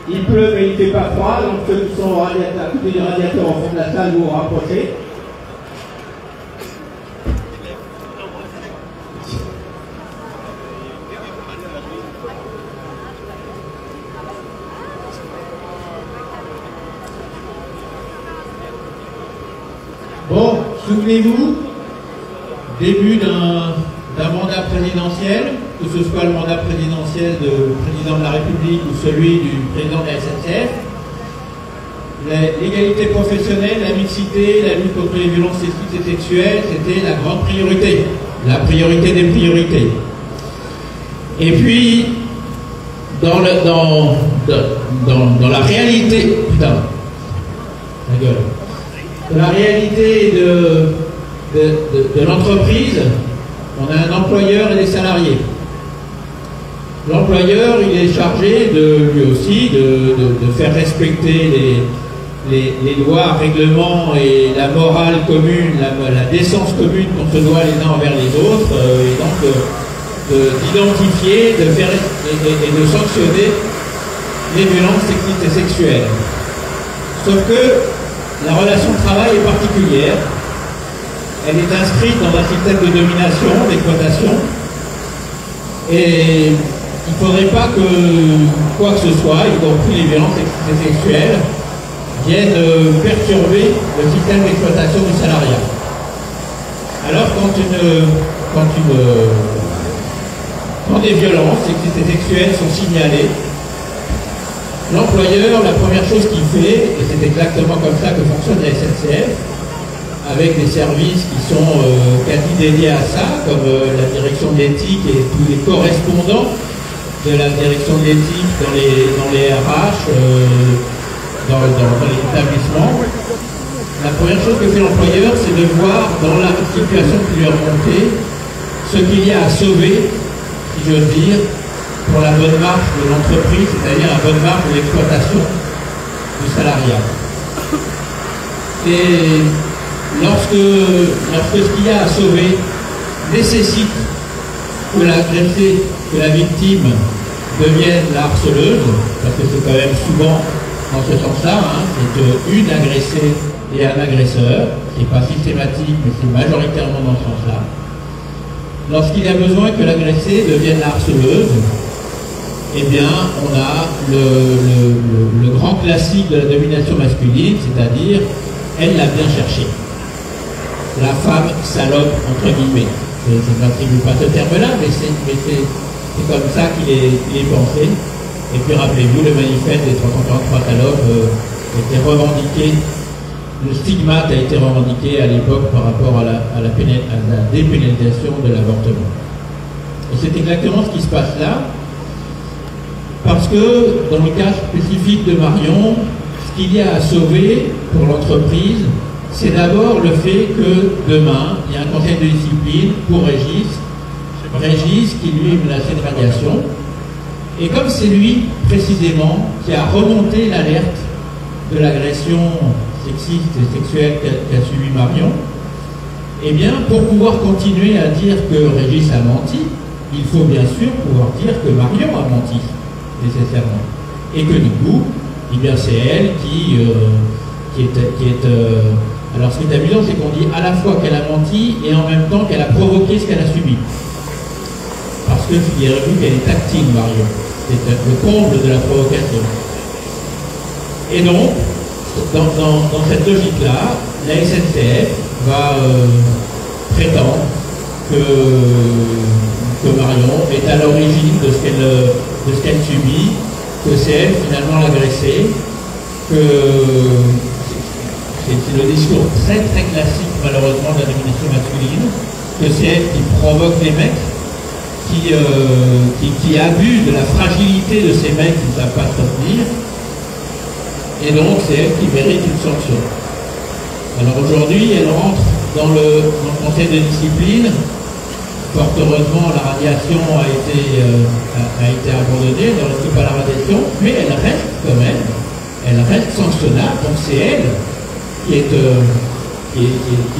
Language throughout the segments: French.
Il pleut mais il ne fait pas froid, donc ceux qui sont à côté du radiateur au fond de la salle, vous vous rapprochez. Bon, souvenez-vous, début d'un mandat présidentiel, que ce soit le mandat présidentiel du président de la République ou celui du président de la SNCF, l'égalité professionnelle, la mixité, la lutte contre les violences sexistes et sexuelles, c'était la grande priorité, la priorité des priorités. Et puis, dans la réalité, putain, la gueule. La réalité de l'entreprise, on a un employeur et des salariés. L'employeur, il est chargé lui aussi de faire respecter les lois, règlements et la morale commune, la décence commune qu'on se doit les uns envers les autres, et donc d'identifier, de faire et de sanctionner les violences sexistes et sexuelles. Sauf que la relation de travail est particulière. Elle est inscrite dans un système de domination, d'exploitation. Et il ne faudrait pas que quoi que ce soit, y compris les violences sexuelles, viennent perturber le système d'exploitation du salariat. Alors quand des violences sexuelles sont signalées, l'employeur, la première chose qu'il fait, et c'est exactement comme ça que fonctionne la SNCF, avec des services qui sont quasi dédiés à ça, comme la direction de l'éthique et tous les correspondants de la direction de l'éthique dans les RH, dans les établissements. La première chose que fait l'employeur, c'est de voir dans la situation qui lui est remontée ce qu'il y a à sauver, si j'ose dire, pour la bonne marche de l'entreprise, c'est-à-dire la bonne marche de l'exploitation du salariat. Et lorsque ce qu'il y a à sauver nécessite que l'agressé, que la victime devienne la harceleuse, parce que c'est quand même souvent dans ce sens-là, c'est une agressée et un agresseur, c'est pas systématique, mais c'est majoritairement dans ce sens-là. Lorsqu'il y a besoin que l'agressée devienne la harceleuse, eh bien, on a le grand classique de la domination masculine, c'est-à-dire, elle l'a bien cherché. La femme salope, entre guillemets. Je n'attribue pas ce terme-là, mais c'est comme ça qu'il est pensé. Et puis, rappelez-vous, le manifeste des 343 salopes était revendiqué, le stigmate a été revendiqué à l'époque par rapport à la dépénalisation de l'avortement. Et c'est exactement ce qui se passe là. Parce que, dans le cas spécifique de Marion, ce qu'il y a à sauver pour l'entreprise, c'est d'abord le fait que demain, il y a un conseil de discipline pour Régis qui lui menacé de radiation. Et comme c'est lui, précisément, qui a remonté l'alerte de l'agression sexiste et sexuelle qu'a subi Marion, eh bien, pour pouvoir continuer à dire que Régis a menti, il faut bien sûr pouvoir dire que Marion a menti. Nécessairement. Et que du coup, eh bien c'est elle qui est alors ce qui est amusant, c'est qu'on dit à la fois qu'elle a menti et en même temps qu'elle a provoqué ce qu'elle a subi. Parce que figurez-vous qu'elle est tactile, Marion. C'est le comble de la provocation. Et donc, dans cette logique-là, la SNCF va prétendre que Marion est à l'origine de ce qu'elle subit, que c'est elle finalement l'agressée, que c'est le discours très très classique malheureusement de la domination masculine, que c'est elle qui provoque les mecs, qui abuse de la fragilité de ces mecs qui ne savent pas se retenir, et donc c'est elle qui mérite une sanction. Alors aujourd'hui, elle rentre dans le conseil de discipline. Fort heureusement, la radiation a été abandonnée, elle ne reste pas la radiation, mais elle reste quand même, elle reste sanctionnable, donc c'est elle qui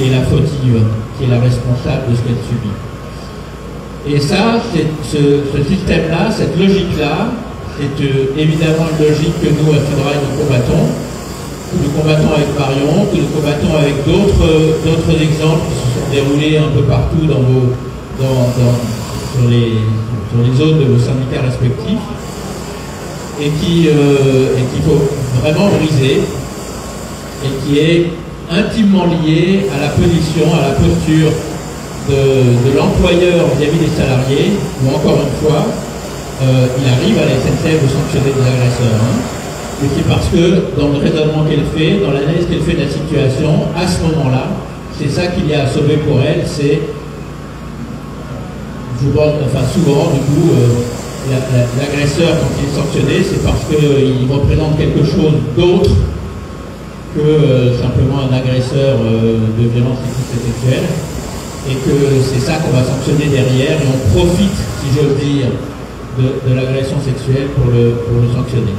est la fautive, qui est la responsable de ce qu'elle subit. Et ça, ce système-là, cette logique-là, C'est évidemment une logique que nous, à FEDRAI, nous combattons. Nous combattons avec Marion, que nous combattons avec d'autres exemples qui se sont déroulés un peu partout sur les zones de vos syndicats respectifs et qu'il faut vraiment briser et qui est intimement lié à la position, à la posture de l'employeur vis-à-vis des salariés, où encore une fois, il arrive à la SNCF de sanctionner des agresseurs. Et c'est parce que dans le raisonnement qu'elle fait, dans l'analyse qu'elle fait de la situation, à ce moment-là, c'est ça qu'il y a à sauver pour elle, c'est, souvent, du coup, l'agresseur, quand il est sanctionné, c'est parce qu'il représente quelque chose d'autre que simplement un agresseur de violence sexuelle, et que c'est ça qu'on va sanctionner derrière, et on profite, si j'ose dire, de l'agression sexuelle pour le sanctionner.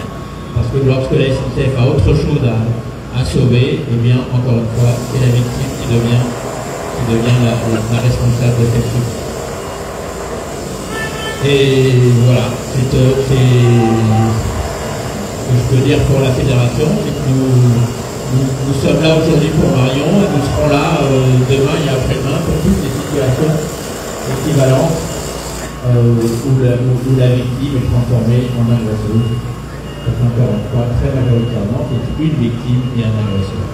Parce que lorsque la SNCF a autre chose à sauver, eh bien, encore une fois, c'est la victime qui devient la responsable de cette chose. Et voilà, c'est ce que je peux dire pour la fédération, c'est que nous sommes là aujourd'hui pour Marion, et nous serons là demain et après-demain pour toutes les situations équivalentes où la victime est transformée en agresseuse. Parce qu'encore une fois, très majoritairement, c'est une victime et un agresseur.